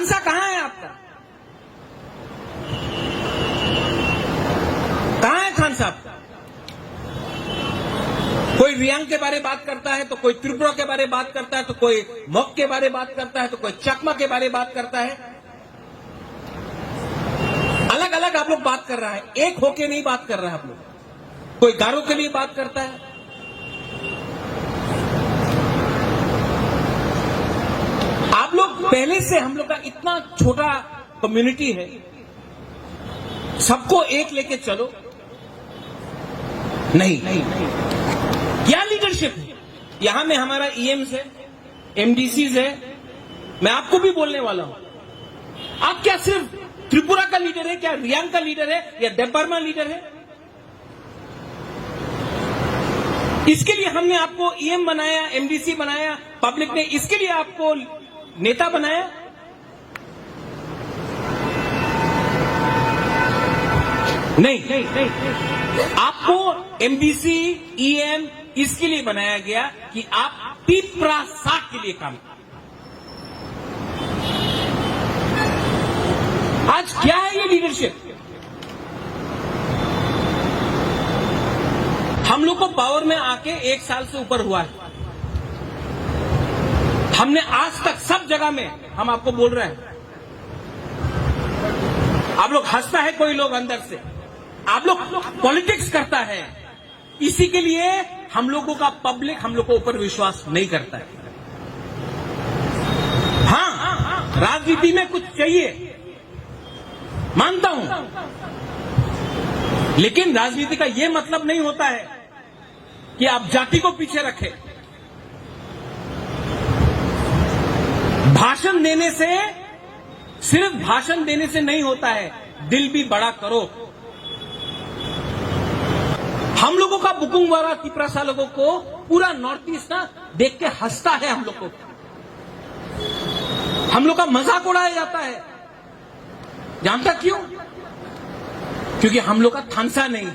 थानसा कहां है आपका? कहां है थानसा आपका? कोई रियांग के बारे में बात करता है तो कोई त्रिपुरा के बारे में बात करता है तो कोई मॉक के बारे में बात करता है तो कोई चकमा के बारे में बात करता है। अलग अलग आप लोग बात कर रहा है, एक होके नहीं बात कर रहा है आप लोग। कोई गारो के लिए बात करता है। आप लोग पहले से, हम लोग का इतना छोटा कम्युनिटी है, सबको एक लेके चलो, नहीं क्या लीडरशिप है? यहां में हमारा ईएम्स है, एमडीसीज है। मैं आपको भी बोलने वाला हूं, आप क्या सिर्फ त्रिपुरा का लीडर है, क्या रियांग का लीडर है, या देवबर्मा लीडर है? इसके लिए हमने आपको ईएम बनाया, एमडीसी बनाया, पब्लिक ने इसके लिए आपको नेता बनाया। नहीं, आपको एमडीसी, ईएम इसके लिए बनाया गया कि आप पिपरा साठ के लिए काम करें। आज क्या है ये लीडरशिप? हम लोग को पावर में आके 1 साल से ऊपर हुआ है। हमने आज तक सब जगह में, हम आपको बोल रहे हैं, आप लोग हंसता है कोई लोग अंदर से, आप लोग पॉलिटिक्स करता है, इसी के लिए हम लोगों का पब्लिक हम लोग को ऊपर विश्वास नहीं करता है। हाँ, राजनीति में कुछ चाहिए, मानता हूं, लेकिन राजनीति का यह मतलब नहीं होता है कि आप जाति को पीछे रखें। भाषण देने से, सिर्फ भाषण देने से नहीं होता है, दिल भी बड़ा करो। हम लोगों का बुकुंग वाला तिपरासा लोगों को पूरा नॉर्थ ईस्ट ना देख के हंसता है। हम लोग को, हम लोग का मजाक उड़ाया जाता है। जानता क्यों? क्योंकि हम लोग का थानसा नहीं।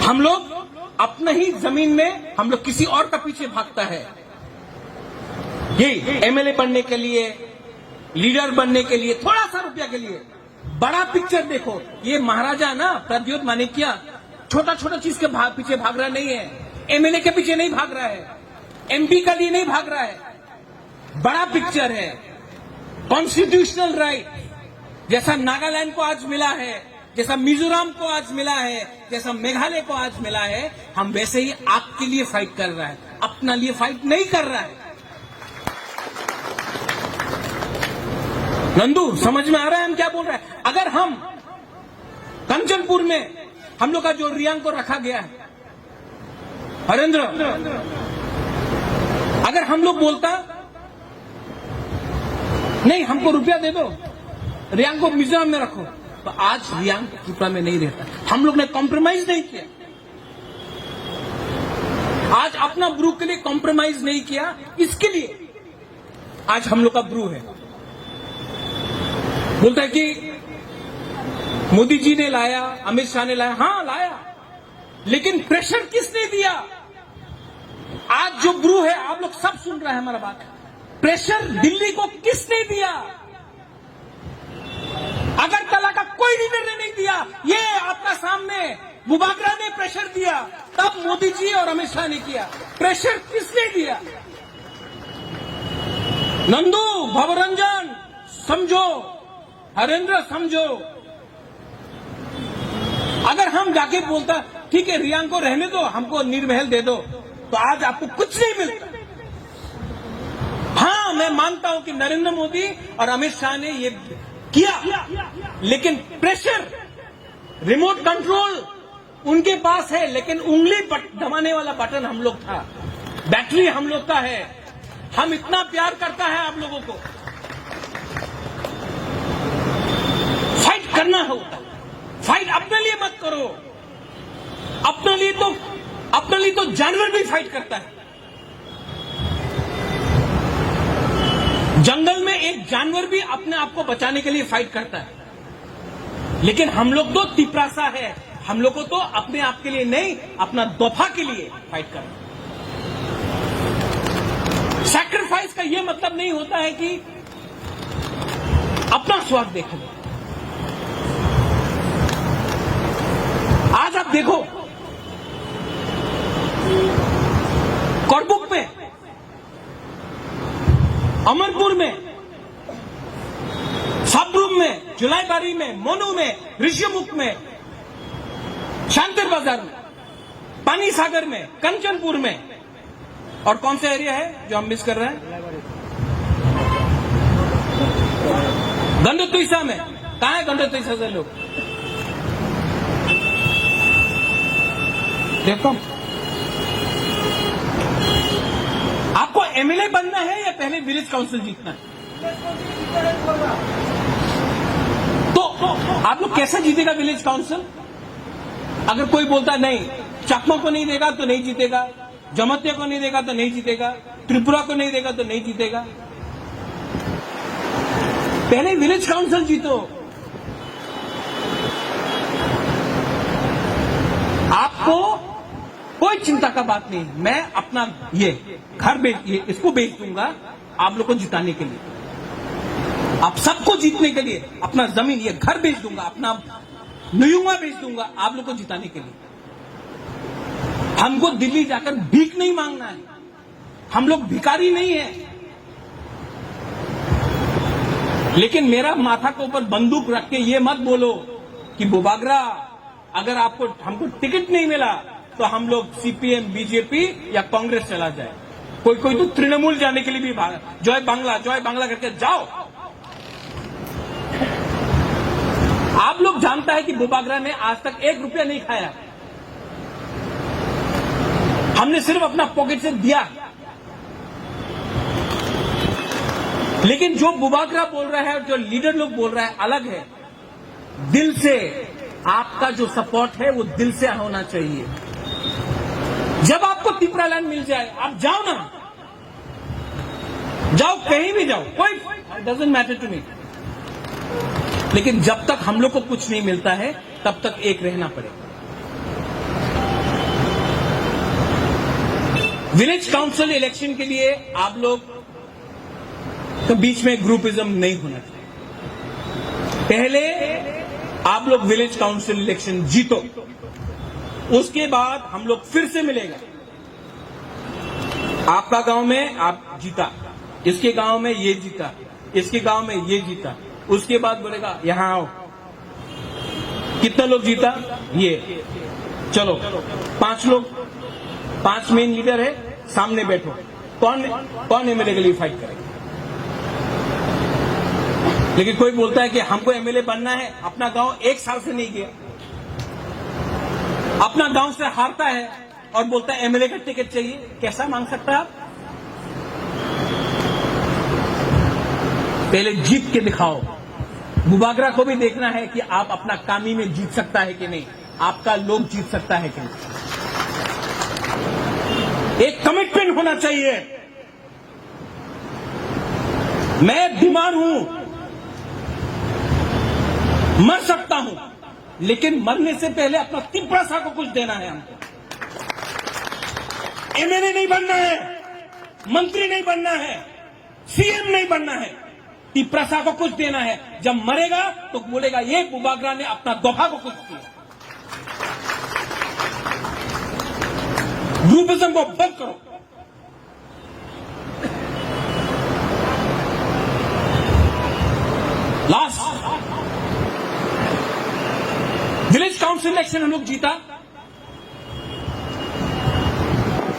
हम लोग अपने ही जमीन में, हम लोग किसी और का पीछे भागता है। ये एमएलए बनने के लिए, लीडर बनने के लिए, थोड़ा सा रुपया के लिए। बड़ा पिक्चर देखो। ये महाराजा ना प्रद्योत माणिक्य छोटा छोटा चीज के पीछे भाग रहा नहीं है, एमएलए के पीछे नहीं भाग रहा है, एमपी का लिए नहीं भाग रहा है। बड़ा पिक्चर है, कॉन्स्टिट्यूशनल राइट, जैसा नागालैंड को आज मिला है, जैसा मिजोरम को आज मिला है, जैसा मेघालय को आज मिला है, हम वैसे ही आपके लिए फाइट कर रहा है, अपना लिए फाइट नहीं कर रहा है। नंदू, समझ में आ रहा है हम क्या बोल रहे हैं? अगर हम कंचनपुर में हम लोग का जो रियांग को रखा गया है, हरेंद्र, अगर हम लोग बोलता नहीं हमको रुपया दे दो, रियांग को मिजोरम में रखो, तो आज रियांग त्रिपुरा में नहीं रहता। हम लोग ने कॉम्प्रोमाइज नहीं किया, आज अपना ब्रू के लिए कॉम्प्रोमाइज नहीं किया, इसके लिए आज हम लोग का ब्रू है। बोलता है कि मोदी जी ने लाया, अमित शाह ने लाया, हां लाया, लेकिन प्रेशर किसने दिया? आज जो ब्रू है, आप लोग सब सुन रहे हैं हमारा बात, प्रेशर दिल्ली को किसने दिया? अगरतला का कोई लीडर ने नहीं दिया, ये आपका सामने मुबागरा ने प्रेशर दिया, तब मोदी जी और अमित शाह ने किया। प्रेशर किसने दिया? नंदू, भवरंजन समझो, हरेंद्र समझो। अगर हम जाके बोलता ठीक है रियांग को रहने दो, हमको निर्महल दे दो, तो आज आपको कुछ नहीं मिलता। हाँ, मैं मानता हूं कि नरेंद्र मोदी और अमित शाह ने ये किया, लेकिन प्रेशर, रिमोट कंट्रोल उनके पास है, लेकिन उंगली दबाने वाला बटन हम लोग था, बैटरी हम लोग का है। हम इतना प्यार करता है आप लोगों को, फाइट करना होता, फाइट अपने लिए मत करो, अपने लिए तो जानवर भी फाइट करता है। जंगल में एक जानवर भी अपने आप को बचाने के लिए फाइट करता है, लेकिन हम लोग तो तिपरासा है, हम लोग को तो अपने आप के लिए नहीं, अपना दोफा के लिए फाइट करना। सैक्रिफाइस का यह मतलब नहीं होता है कि अपना स्वार्थ देखा जाए। आज आप देखो करबुक में, अमरपुर में, सबरूम में, जुलाईबारी में, मोनू में, ऋषिमुख में, शांतिर बाजार में, पानी सागर में, कंचनपुर में, और कौन सा एरिया है जो हम मिस कर रहे हैं? गंडोतुईसा में। कहां है गंडोतुईसा से लोग? देखो, आपको एमएलए बनना है या पहले विलेज काउंसिल जीतना है? तो आप लोग कैसे जीतेगा विलेज काउंसिल? अगर कोई बोलता नहीं, चकमा को नहीं देगा तो नहीं जीतेगा, जमतिया को नहीं देगा तो नहीं जीतेगा, त्रिपुरा को नहीं देगा तो नहीं जीतेगा। पहले विलेज काउंसिल जीतो। आपको कोई चिंता का बात नहीं। मैं अपना ये घर इसको बेच दूंगा आप लोग को जिताने के लिए, आप सबको जीतने के लिए। अपना जमीन, ये घर बेच दूंगा, अपना नुयुंगा बेच दूंगा आप लोग को जिताने के लिए। हमको दिल्ली जाकर भीख नहीं मांगना है, हम लोग भिखारी नहीं है। लेकिन मेरा माथा के ऊपर बंदूक रख के ये मत बोलो कि बुबागरा अगर आपको हमको टिकट नहीं मिला तो हम लोग सीपीएम, बीजेपी या कांग्रेस चला जाए। कोई कोई तो तृणमूल जाने के लिए भी भागा, जय बांग्ला करके जाओ। आप लोग जानता है कि बुबागरा ने आज तक 1 रुपया नहीं खाया, हमने सिर्फ अपना पॉकेट से दिया। लेकिन जो बुबागरा बोल रहा है और जो लीडर लोग बोल रहा है अलग है। दिल से आपका जो सपोर्ट है वो दिल से होना चाहिए। जब आपको तिपरा लैंड मिल जाए आप जाओ ना, जाओ कहीं भी जाओ, कोई डजंट मैटर टू मी। लेकिन जब तक हम लोग को कुछ नहीं मिलता है तब तक एक रहना पड़ेगा। विलेज काउंसिल इलेक्शन के लिए आप लोग के बीच में ग्रुपिज्म नहीं होना चाहिए। पहले आप लोग विलेज काउंसिल इलेक्शन जीतो, उसके बाद हम लोग फिर से मिलेगा। आपका गांव में आप जीता, इसके गांव में ये जीता, इसके गांव में ये जीता, उसके बाद बोलेगा यहां आओ, कितना लोग जीता ये, चलो 5 लोग, 5 मेन लीडर है, सामने बैठो, कौन एमएलए के लिए फाइट करेगा? लेकिन कोई बोलता है कि हमको एमएलए बनना है, अपना गांव 1 साल से नहीं गया, अपना गांव से हारता है और बोलता है एमएलए का टिकट चाहिए। कैसा मांग सकता है आप? पहले जीत के दिखाओ। बुबागरा को भी देखना है कि आप अपना कामी में जीत सकता है कि नहीं, आपका लोग जीत सकता है कि नहीं। एक कमिटमेंट होना चाहिए। मैं बीमार हूं, मर सकता हूं, लेकिन मरने से पहले अपना तिपरासा को कुछ देना है। हमको एमएलए नहीं बनना है, मंत्री नहीं बनना है, सीएम नहीं बनना है, तिपरासा को कुछ देना है। जब मरेगा तो बोलेगा ये बुबागरा ने अपना दोहा को कुछ किया। ग्रुपिज्म को बंद करो। लास्ट विलेज काउंसिल इलेक्शन हम लोग जीता।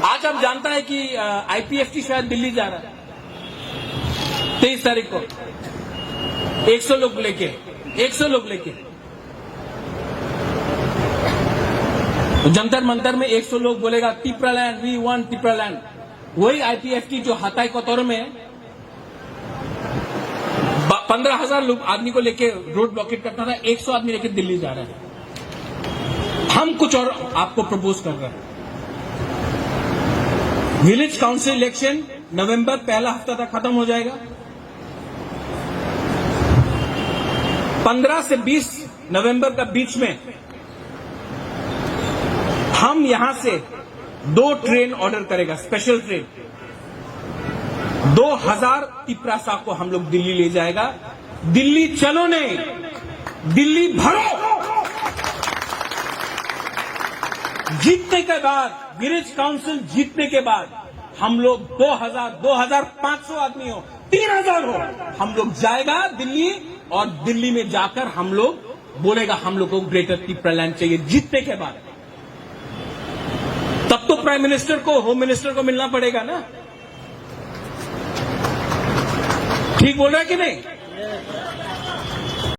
आज आप जानता है कि आईपीएफटी शायद दिल्ली जा रहा है 23 तारीख को, 100 लोग लेके जंतर मंतर में 100 लोग बोलेगा Tipra land, we want Tipra land. वही आईपीएफटी जो हताई कोतौर में 15,000 लोग आदमी को लेके रोड ब्लॉकेट करता था, 100 आदमी लेके दिल्ली जा रहे हैं। हम कुछ और आपको प्रपोज कर रहे हैं। विलेज काउंसिल इलेक्शन नवंबर पहला हफ्ता तक खत्म हो जाएगा। 15 से 20 नवंबर का बीच में हम यहां से 2 ट्रेन ऑर्डर करेगा, स्पेशल ट्रेन। 2000 तिपरासा को हम लोग दिल्ली ले जाएगा। दिल्ली चलो नहीं, दिल्ली भरो। जीतने के बाद, विलेज काउंसिल जीतने के बाद हम लोग 2000, 2500 आदमी हो, 3000 हो, हम लोग जाएगा दिल्ली और दिल्ली में जाकर हम लोग बोलेगा हम लोग को ग्रेटर तिपरालैंड चाहिए जीतने के बाद। तब तो प्राइम मिनिस्टर को, होम मिनिस्टर को मिलना पड़ेगा ना। ठीक बोल रहा है कि नहीं?